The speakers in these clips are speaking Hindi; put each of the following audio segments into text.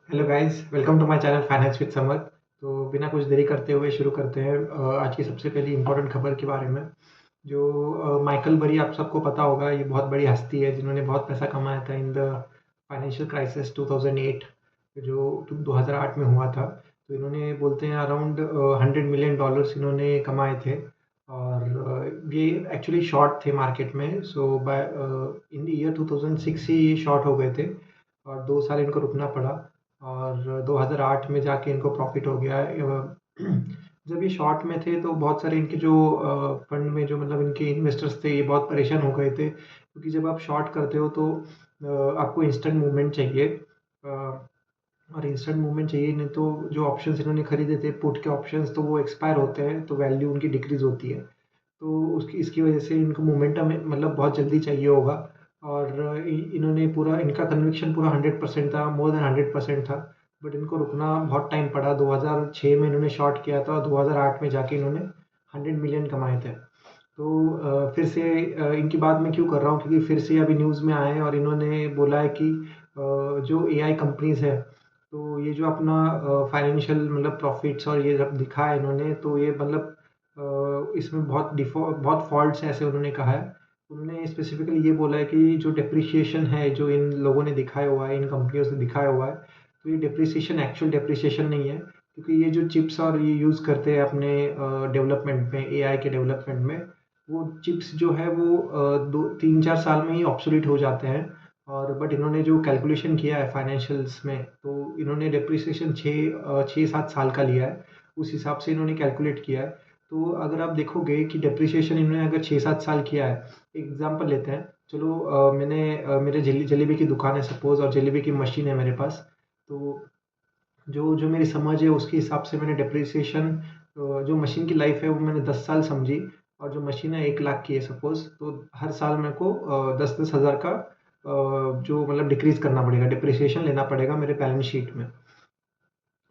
Hello guys, welcome to my channel finance with Samar. तो बिना कुछ देरी करते हुए शुरू करते हैं आज की सबसे पहली इम्पोर्टेंट खबर के बारे में। जो माइकल बरी, आप सबको पता होगा, ये बहुत बड़ी हस्ती है जिन्होंने बहुत पैसा कमाया था इन द फाइनेंशियल क्राइसिस 2008, जो 2008 में हुआ था। तो इन्होंने बोलते हैं अराउंड $100 मिलियन इन्होंने कमाए थे। और ये एक्चुअली शॉर्ट थे मार्केट में। सो बाय इन द ईयर 2006 ही ये शॉर्ट हो गए थे और 2 साल इनको रुकना पड़ा। और 2008 में जाके इनको प्रॉफिट हो गया है। जब ये शॉर्ट में थे तो बहुत सारे इनके जो फंड में जो मतलब इनके इन्वेस्टर्स थे, ये बहुत परेशान हो गए थे, क्योंकि जब आप शॉर्ट करते हो तो आपको इंस्टेंट मूवमेंट चाहिए। और इंस्टेंट मूवमेंट चाहिए, नहीं तो जो ऑप्शंस इन्होंने खरीदे थे पुट के ऑप्शंस, तो वो एक्सपायर होते हैं तो वैल्यू उनकी डिक्रीज होती है। तो उसकी इसकी वजह से इनको मोमेंटम मतलब बहुत जल्दी चाहिए होगा। और इन्होंने पूरा, इनका कन्विक्शन पूरा 100% था, मोर देन 100% था। बट इनको रुकना बहुत टाइम पड़ा। 2006 में इन्होंने शॉर्ट किया था और 2008 में जाके इन्होंने 100 मिलियन कमाए थे। तो फिर से इनकी बात मैं क्यों कर रहा हूँ, क्योंकि फिर से अभी न्यूज़ में आए हैं और इन्होंने बोला है कि जो एआई कंपनीज है, तो ये जो अपना फाइनेंशियल मतलब प्रॉफिट्स और ये सब दिखा है इन्होंने, तो ये मतलब इसमें बहुत फॉल्ट्स हैं, ऐसे उन्होंने कहा है। उन्होंने स्पेसिफिकली ये बोला है कि जो डेप्रिसिएशन है जो इन लोगों ने दिखाया हुआ है, इन कंपनियों से दिखाया हुआ है, तो ये डेप्रिसिएशन एक्चुअल डेप्रिसिएशन नहीं है। क्योंकि ये जो चिप्स और ये यूज़ करते हैं अपने डेवलपमेंट में, एआई के डेवलपमेंट में, वो चिप्स जो है वो 2 3 4 साल में ही ऑब्सोलीट हो जाते हैं। और बट इन्होंने जो कैलकुलेशन किया है फाइनेंशियल्स में, तो इन्होंने डेप्रिसिएशन 6 7 साल का लिया है। उस हिसाब से इन्होंने कैलकुलेट किया है। तो अगर आप देखोगे कि डेप्रिसिएशन इन्होंने अगर 6 7 साल किया है, एग्जांपल लेते हैं। चलो मेरे जलेबी की दुकान है सपोज़, और जलेबी की मशीन है मेरे पास। तो जो जो मेरी समझ है उसके हिसाब से मैंने डेप्रिसिएशन, जो मशीन की लाइफ है वो मैंने 10 साल समझी। और जो मशीन है 1 लाख की है सपोज, तो हर साल मेरे को 10 10 हज़ार का जो मतलब डिक्रीज करना पड़ेगा, डिप्रिसिएशन लेना पड़ेगा मेरे बैलेंस शीट में।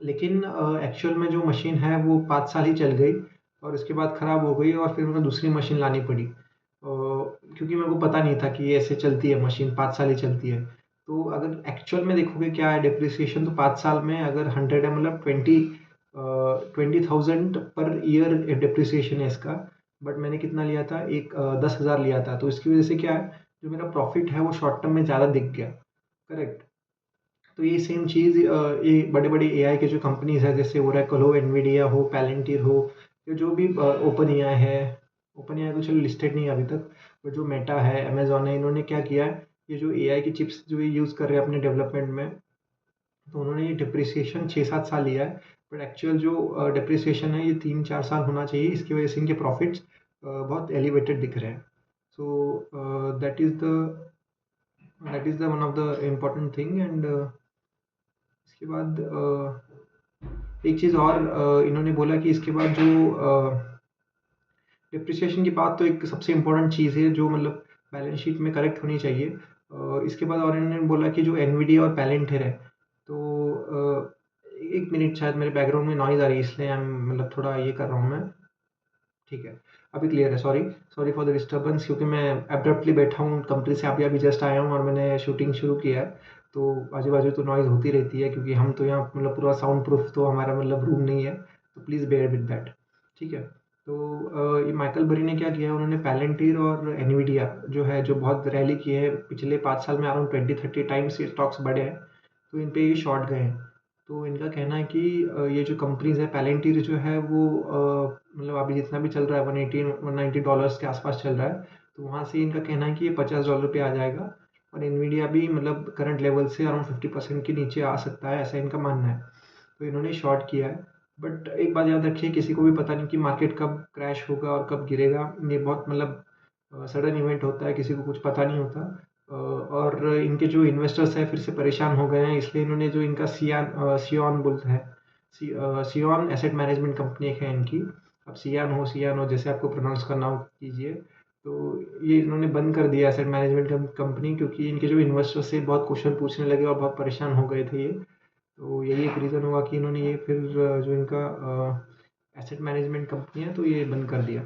लेकिन एक्चुअल में जो मशीन है वो 5 साल ही चल गई और इसके बाद ख़राब हो गई और फिर मेरे को दूसरी मशीन लानी पड़ी। क्योंकि मेरे को पता नहीं था कि ये ऐसे चलती है मशीन, 5 साल ही चलती है। तो अगर एक्चुअल में देखोगे क्या है डेप्रिसिएशन, तो 5 साल में अगर 100 है मतलब 20,000 पर ईयर डेप्रिसिएशन है इसका। बट मैंने कितना लिया था, 10,000 लिया था। तो इसकी वजह से क्या है, जो मेरा प्रॉफिट है वो शॉर्ट टर्म में ज़्यादा दिख गया। करेक्ट। तो ये सेम चीज़ ये बड़े-बड़े एआई के जो कंपनीज़ हैं, जैसे ओरेकल हो, एनवीडिया हो, पैलेंटियर हो, या जो भी ओपन एआई है। ओपन एआई तो चलो लिस्टेड नहीं है अभी तक, बट जो मेटा है, अमेज़न है, इन्होंने क्या किया है, ये जो एआई की चिप्स जो ये यूज़ कर रहे हैं अपने डेवलपमेंट में, तो उन्होंने ये डिप्रिसिएशन 6 7 साल लिया है। बट एक्चुअल जो डिप्रिसिएशन है ये 3 4 साल होना चाहिए। इसकी वजह से इनके प्रॉफिट्स बहुत एलिवेटेड दिख रहे हैं। So that is the one of the important thing. And इसके बाद एक चीज़ और इन्होंने बोला कि इसके बाद जो डिप्रिसिएशन की बात, तो एक सबसे इम्पोर्टेंट चीज़ है जो मतलब बैलेंस शीट में करेक्ट होनी चाहिए। इसके बाद और इन्होंने बोला कि जो एनवीडिया और पैलेंटियर है, तो 1 मिनट, शायद मेरे बैकग्राउंड में नॉइज़ आ रही है इसलिए मतलब थोड़ा ये कर रहा हूँ मैं। ठीक है, अभी क्लियर है। Sorry, sorry for the disturbance, क्योंकि मैं एब्रप्टली बैठा हूँ कंपनी से, अभी अभी जस्ट आया हूँ और मैंने शूटिंग शुरू किया है। तो आजू बाजू तो नॉइज़ होती रहती है, क्योंकि हम तो यहाँ मतलब पूरा साउंड प्रूफ तो हमारा मतलब रूम नहीं है। तो प्लीज़ बेयर विद दैट। ठीक है। तो ये माइकल बरी ने क्या किया, उन्होंने पैलेंटीर और एनवीडिया जो है, जो बहुत रैली की है पिछले 5 साल में, अराउंड 20 30 टाइम्स ये स्टॉक्स बढ़े हैं, तो इन पे ये शॉर्ट गए हैं। तो इनका कहना है कि ये जो कंपनीज़ है, पैलेंटीर जो है वो मतलब अभी जितना भी चल रहा है, 180 $190 के आसपास चल रहा है। तो वहाँ से इनका कहना है कि ये $50 पे आ जाएगा। और एनवीडिया भी मतलब करंट लेवल से अराउंड 50% के नीचे आ सकता है, ऐसा इनका मानना है। तो इन्होंने शॉर्ट किया है। बट एक बात याद रखिए, किसी को भी पता नहीं कि मार्केट कब क्रैश होगा और कब गिरेगा। ये बहुत मतलब सडन इवेंट होता है, किसी को कुछ पता नहीं होता। और इनके जो इन्वेस्टर्स हैं फिर से परेशान हो गए हैं, इसलिए इन्होंने जो इनका सियॉन बोलते हैं, सियॉन एसेट मैनेजमेंट कंपनी एक है इनकी। अब सियान हो जैसे आपको प्रोनाउंस करना हो कीजिए। तो ये इन्होंने बंद कर दिया एसेट मैनेजमेंट कंपनी, क्योंकि इनके जो इन्वेस्टर्स से बहुत क्वेश्चन पूछने लगे और बहुत परेशान हो गए थे ये। तो यही एक रीज़न हुआ कि इन्होंने ये फिर जो इनका एसेट मैनेजमेंट कंपनी है, तो ये बंद कर दिया।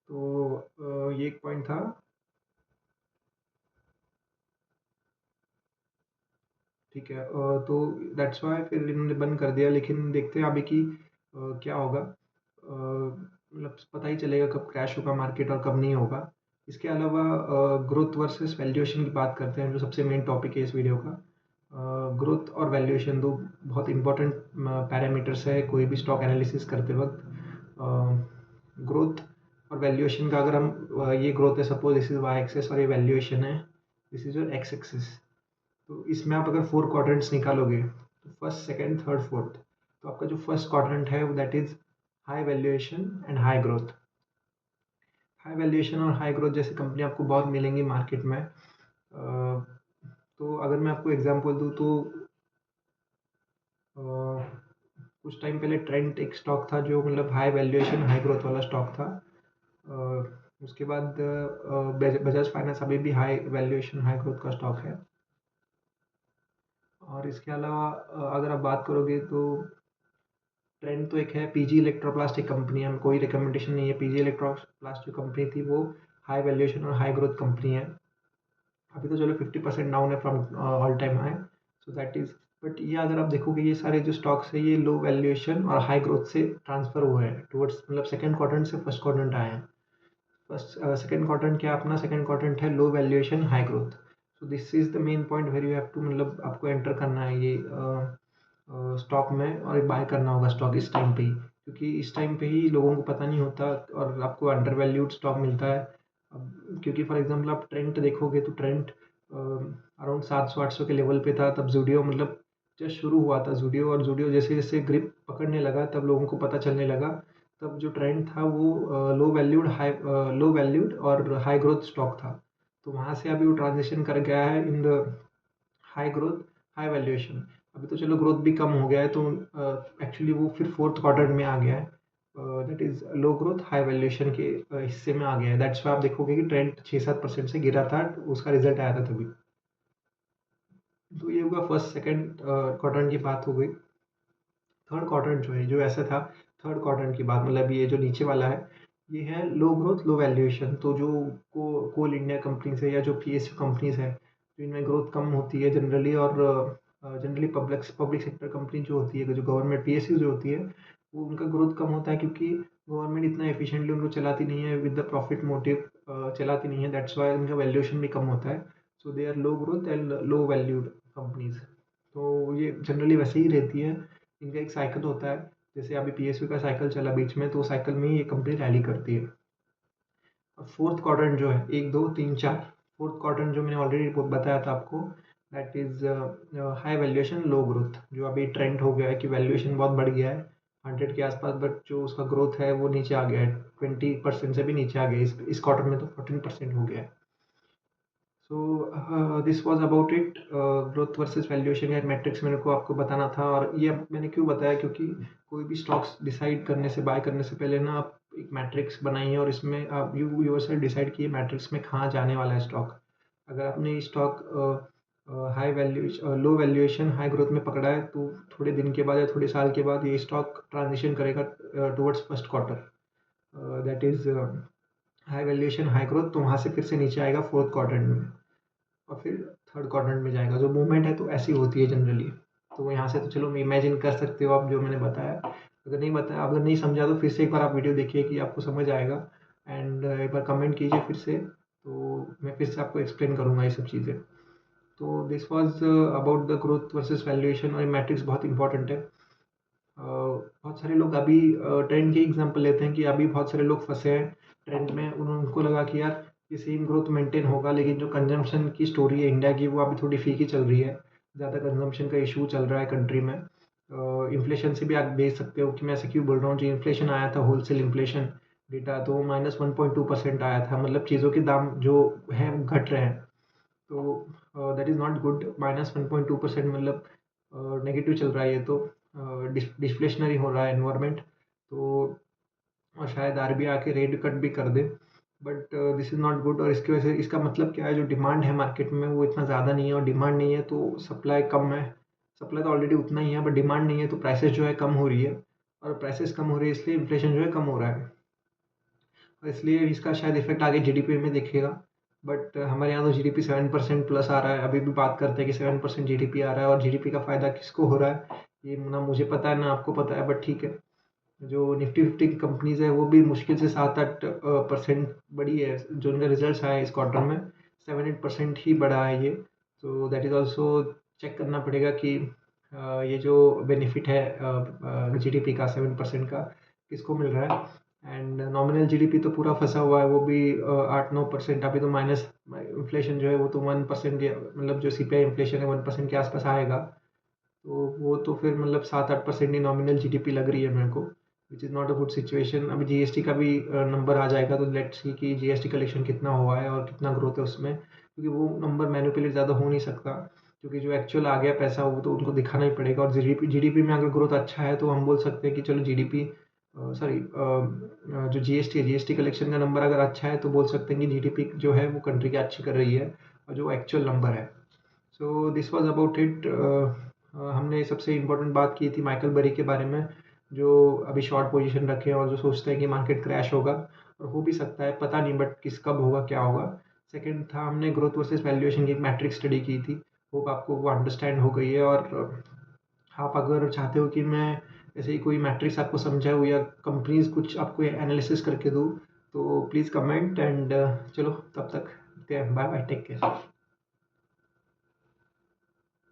तो ये एक पॉइंट था। ठीक है। तो दैट्स व्हाई फिर इन्होंने बंद कर दिया, लेकिन देखते हैं अभी कि क्या होगा। मतलब पता ही चलेगा कब क्रैश होगा मार्केट और कब नहीं होगा। इसके अलावा ग्रोथ वर्सेस वैल्यूएशन की बात करते हैं, जो सबसे मेन टॉपिक है इस वीडियो का। ग्रोथ और वैल्यूएशन दो बहुत इंपॉर्टेंट पैरामीटर्स है कोई भी स्टॉक एनालिसिस करते वक्त। ग्रोथ और वैल्यूएशन का अगर हम ये ग्रोथ है, suppose this is Y axis और ये वैल्यूएशन है, this is your X axis. तो इसमें आप अगर 4 क्वाड्रेंट्स निकालोगे तो फर्स्ट, सेकंड, थर्ड, फोर्थ, तो आपका जो फर्स्ट क्वाड्रेंट है वो that is high valuation and high growth. High valuation और हाई ग्रोथ जैसी कंपनी आपको बहुत मिलेंगी मार्केट में। तो अगर मैं आपको एग्जांपल दूँ तो कुछ टाइम पहले ट्रेंड एक स्टॉक था जो मतलब हाई वैल्यूएशन हाई ग्रोथ वाला स्टॉक था। उसके बाद बजाज फाइनेंस अभी भी हाई वैल्यूएशन हाई ग्रोथ का स्टॉक है। और इसके अलावा अगर आप बात करोगे तो ट्रेंड तो एक है, पीजी इलेक्ट्रोप्लास्ट एक कंपनी है, कोई रिकमेंडेशन नहीं है। पीजी इलेक्ट्रोप्लास्ट जो कंपनी थी वो हाई वैल्यूएशन और हाई ग्रोथ कंपनी है। अभी तो चलो 50% डाउन है from all time high, so that is. But ये अगर आप देखोगे ये सारे जो स्टॉक्स है ये लो वैल्यूएशन और हाई ग्रोथ से ट्रांसफर हुए हैं टुवर्ड्स, मतलब सेकंड क्वाड्रेंट से फर्स्ट क्वाड्रेंट आए हैं। फर्स्ट सेकंड क्वाड्रेंट क्या अपना सेकंड क्वाड्रेंट है low valuation high growth. So this is the main point where you have to, मतलब आपको एंटर करना है ये स्टॉक में और बाय करना होगा स्टॉक इस टाइम पे ही, क्योंकि इस टाइम पे ही लोगों को पता नहीं होता और आपको अंडर वैल्यूड स्टॉक मिलता है। अब क्योंकि फॉर एग्जांपल आप ट्रेंड देखोगे तो ट्रेंड अराउंड 700-800 के लेवल पे था, तब जूडियो मतलब जस्ट शुरू हुआ था जूडियो, और जूडियो जैसे जैसे ग्रिप पकड़ने लगा तब लोगों को पता चलने लगा। तब जो ट्रेंड था वो लो वैल्यूड और हाई ग्रोथ स्टॉक था। तो वहाँ से अभी वो ट्रांजिशन कर गया है in the high growth high valuation. अभी तो चलो ग्रोथ भी कम हो गया है, तो एक्चुअली वो फिर फोर्थ क्वार्टर में आ गया है, that is low growth high valuation के हिस्से में आ गया है। दैट्स वाई आप देखोगे कि ट्रेंड 6-7% से गिरा था, उसका रिजल्ट आया था तभी। तो ये हुआ फर्स्ट सेकंड क्वाड्रेंट की बात हो गई। थर्ड क्वाड्रेंट जो है जो ऐसा था, थर्ड क्वाड्रेंट की बात मतलब ये जो नीचे वाला है ये है लो ग्रोथ लो वैल्यूएशन। तो जो कोल इंडिया कंपनीज है या जो पीएसयू कंपनीज है, तो इनमें ग्रोथ कम होती है जनरली, और जनरली पब्लिक सेक्टर कंपनी जो होती है, जो गवर्नमेंट पीएसयू जो होती है, वो उनका ग्रोथ कम होता है क्योंकि गवर्नमेंट इतना एफिशिएंटली उनको चलाती नहीं है विद द प्रॉफिट मोटिव, चलाती नहीं है। दैट्स वाई उनका वैल्यूएशन भी कम होता है। So they are low growth and low valued companies. तो ये जनरली वैसे ही रहती है। इनका एक साइकिल होता है, जैसे अभी पीएसयू का साइकिल चला बीच में, तो साइकिल में ही ये कंपनी रैली करती है। और फोर्थ क्वाड्रेंट जो है 1, 2, 3, 4, फोर्थ क्वाड्रेंट जो मैंने ऑलरेडी बताया था आपको, that is high valuation low growth. जो अभी ट्रेंड हो गया है कि वैल्यूएशन बहुत बढ़ गया है 100 के आसपास, बट जो उसका ग्रोथ है वो नीचे आ गया है, 20% से भी नीचे आ गया है। इस क्वार्टर में तो 14% हो गया है। So this was about it. Growth versus valuation का एक मैट्रिक्स मेरे को आपको बताना था, और ये मैंने क्यों बताया, क्योंकि कोई भी स्टॉक्स डिसाइड करने से, बाय करने से पहले ना आप एक मैट्रिक्स बनाइए और इसमें आप योरसेल्फ डिसाइड किए मैट्रिक्स में कहाँ जाने वाला है स्टॉक। अगर आपने स्टॉक हाई वैल्यू लो वैल्यूएशन हाई ग्रोथ में पकड़ा है, तो थोड़े दिन के बाद या थोड़े साल के बाद ये स्टॉक ट्रांजिशन करेगा towards first quarter, that is high valuation high growth, तो वहाँ से फिर से नीचे आएगा फोर्थ क्वाड्रेंट में और फिर थर्ड क्वाड्रेंट में जाएगा। जो मूवमेंट है तो ऐसी होती है जनरली। तो यहाँ से तो चलो इमेजिन कर सकते हो आप जो मैंने बताया। अगर नहीं बताया, अगर नहीं समझा तो फिर से एक बार आप वीडियो देखिए कि आपको समझ आएगा। एंड एक बार कमेंट कीजिए फिर से, तो मैं फिर से आपको एक्सप्लेन करूँगा ये सब चीज़ें। तो this was about the growth versus valuation, और ये मैट्रिक्स बहुत इंपॉर्टेंट है। बहुत सारे लोग अभी ट्रेंड की एग्जांपल लेते हैं कि अभी बहुत सारे लोग फंसे हैं ट्रेंड में। उनको लगा कि यार ये सेम ग्रोथ मेंटेन होगा, लेकिन जो कंजम्पशन की स्टोरी है इंडिया की वो अभी थोड़ी फीकी चल रही है। ज़्यादा कंजम्पशन का इशू चल रहा है कंट्री में। इन्फ्लेशन से भी आप देख सकते हो कि मैं ऐसे क्यों बोल रहा हूँ। जो इन्फ्लेशन आया था होलसेल इन्फ्लेशन डेटा, तो वो -1.2% आया था। मतलब चीज़ों के दाम जो हैं वो घट रहे हैं। तो दैट इज़ नॉट गुड। -1.2% मतलब नेगेटिव चल रहा है ये तो। डिफ्लेशनरी हो रहा है एनवायरनमेंट। तो और शायद आरबीआई आके रेट कट भी कर दे, but this is not good. और इसकी वजह से इसका मतलब क्या है, जो डिमांड है मार्केट में वो इतना ज़्यादा नहीं है, और डिमांड नहीं है तो सप्लाई कम है। सप्लाई तो ऑलरेडी उतना ही है, बट डिमांड नहीं है तो प्राइसेस जो है कम हो रही है, और प्राइसेस कम हो रही है इसलिए इन्फ्लेशन जो है कम हो रहा है, और इसलिए इसका शायद इफेक्ट आगे जीडीपी में दिखेगा। बट हमारे यहाँ तो जीडीपी 7% प्लस आ रहा है। अभी भी बात करते हैं कि 7% जीडीपी आ रहा है, और जीडीपी का फ़ायदा किसको हो रहा है, ये ना मुझे पता है ना आपको पता है, बट ठीक है। जो निफ्टी फिफ्टी की कंपनीज है वो भी मुश्किल से 7-8% बढ़ी है। जो उनका रिजल्ट आया इस क्वार्टर में 7-8% ही बढ़ा है ये। तो दैट इज़ ऑल्सो चेक करना पड़ेगा कि ये जो बेनिफिट है जीडीपी का 7% का किसको मिल रहा है। एंड नॉमिनल जीडीपी तो पूरा फंसा हुआ है, वो भी 8-9%। अभी तो माइनस इन्फ्लेशन जो है वो तो 1%, मतलब जो सीपीआई इन्फ्लेशन है 1% के आसपास आएगा। तो वो तो फिर मतलब 7-8% ही नॉमिनल जीडीपी लग रही है मेरे को, which is not a good situation. अभी जीएसटी का भी नंबर आ जाएगा, तो लेट्स सी कि जीएसटी कलेक्शन कितना हुआ है और कितना ग्रोथ है उसमें, क्योंकि वो नंबर मैनिपुलेट ज़्यादा हो नहीं सकता, क्योंकि जो एक्चुअल आ गया पैसा वो तो उनको दिखाना ही पड़ेगा। और जीडीपी जीडीपी में अगर ग्रोथ अच्छा है तो हम बोल सकते हैं कि चलो जीडीपी, सॉरी, जो जीएसटी है, जीएसटी कलेक्शन का नंबर अगर अच्छा है तो बोल सकते हैं कि जीडीपी जो है वो कंट्री की अच्छी कर रही है, और जो एक्चुअल नंबर है। So this was about it. हमने सबसे इम्पोर्टेंट बात की थी माइकल बरी के बारे में, जो अभी शॉर्ट पोजीशन रखे हैं और जो सोचते हैं कि मार्केट क्रैश होगा, और हो भी सकता है, पता नहीं, बट किस कब होगा क्या होगा। सेकंड था, हमने ग्रोथ वर्सेस वैल्यूएशन की एक मैट्रिक स्टडी की थी। होप आपको वो अंडरस्टैंड हो गई है। और आप अगर चाहते हो कि मैं ऐसे ही कोई मैट्रिक्स आपको समझाऊँ या कंपनीज कुछ आपको एनालिसिस करके दूँ, तो प्लीज़ कमेंट। एंड चलो तब तक बाय बाय, टेक केयर।